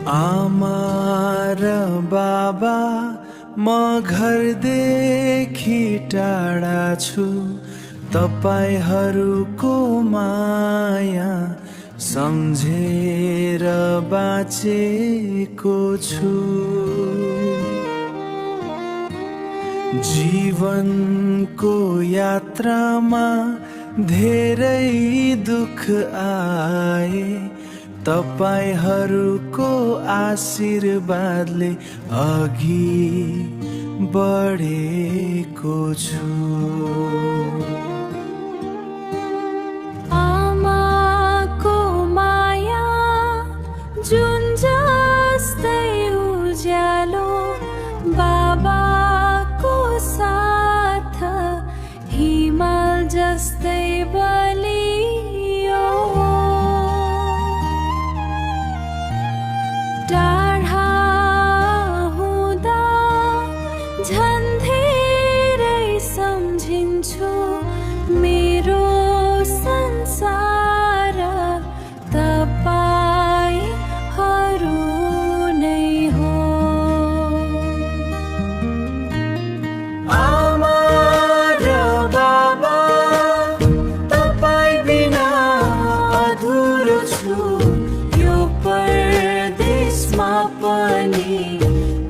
आमा र बाबा म घरदेखि टाढा छु, तपाईहरूको माया सम्झेर बाँचेको छु। जीवनको यात्रामा धेरै दुःख आए, तपाईहरूको आशीर्वादले अघि बढेको छु। आमाको माया जुन जस्तै उज्यालो, बाबाको साथ हिमाल जस्तै बलियो। टाढा हुँदा झन् धेरै सम्झिन्छु, मेरो संसार तपाईहरू नै हो। आमा र बाबा तपाईँ बिना अधुरो छु, यो परदेशमा पनि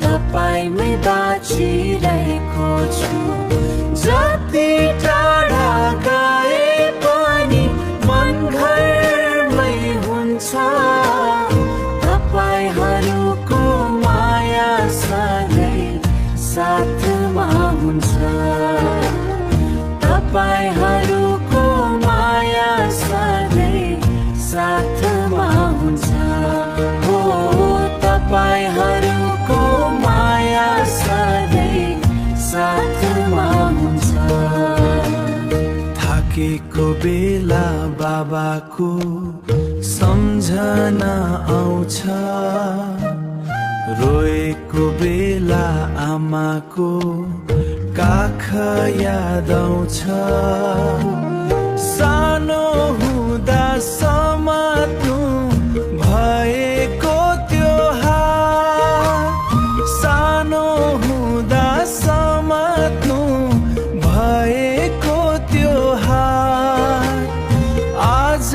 तपाईँमै बाँचिरहेको छु। जति टाढा गए पनि मन घरमै हुन्छ, तपाईहरूको माया सधैँ साथमा हुन्छ। तपाईहरूको माया सधैँ साथमा हुन्छ। हो, तपाईहरूको माया सधैँ साथमा हुन्छ। थाकेको बेला बाबाको सम्झना आउँछ, रोएको बेला आमाको काख याद आउँछ। सानो हुँदा समात्नु भएको त्यो हात, सानो हुँदा समात्नु भएको त्यो हात, आज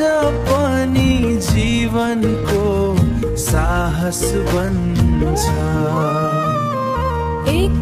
पनि जीवनको साहस बन्छ। एक